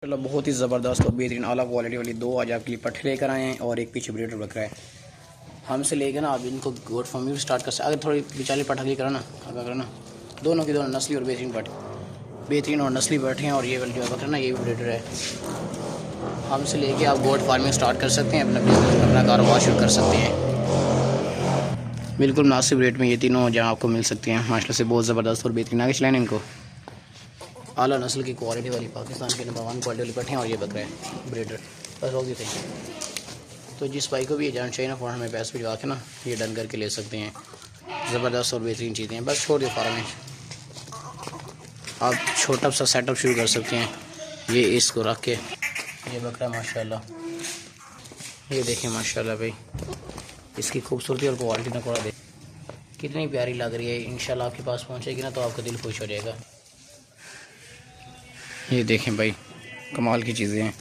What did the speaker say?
चलो बहुत ही ज़बरदस्त और बेहतरीन आला क्वालिटी वाली दो आज आपके लिए पट्ठे लेकर आए हैं और एक पीछे ब्रीडर बकरा है। हमसे लेकर ना आप इनको गोट फार्म भी स्टार्ट कर सकते। अगर थोड़ी बेचारी पट्ठा करा ना अगर करा ना दोनों की दोनों नस्ली और बेहतरीन और नस्ली पट्ठे हैं। और ये वाली जो बकरा ना ये भी ब्रीडर है। हमसे लेके आप गोट फार्मिंग स्टार्ट कर सकते हैं, अपना बिजनेस अपना कारोबार शुरू कर सकते हैं। बिल्कुल मुनासिब रेट में ये तीनों जहाँ आपको मिल सकती हैं। माशाल्लाह से बहुत ज़बरदस्त और बेहतरीन आगे चलाएँ इनको। आला नस्ल की क्वालिटी वाली पाकिस्तान के नंबर 1 क्वालिटी वाली पट्ठे हैं और ये बकरा है ब्रीडर। बस हो गई थी। तो जिस भाई को भी ये जान चाहिए ना फ़ौरन हमें पैसे भिजवा के ना ये डन करके ले सकते हैं। ज़बरदस्त और बेहतरीन चीज़ें हैं। बस छोड़ दिए फार्म में आप छोटा सा सेटअप शुरू कर सकते हैं। ये इसको रख के ये बकरा माशाल्लाह ये देखें माशाल्लाह भाई इसकी खूबसूरती और क्वालिटी ना थोड़ा देख कितनी प्यारी लग रही है। इंशाल्लाह आपके पास पहुंचेगी ना तो आपका दिल खुश हो जाएगा। ये देखें भाई कमाल की चीज़ें हैं।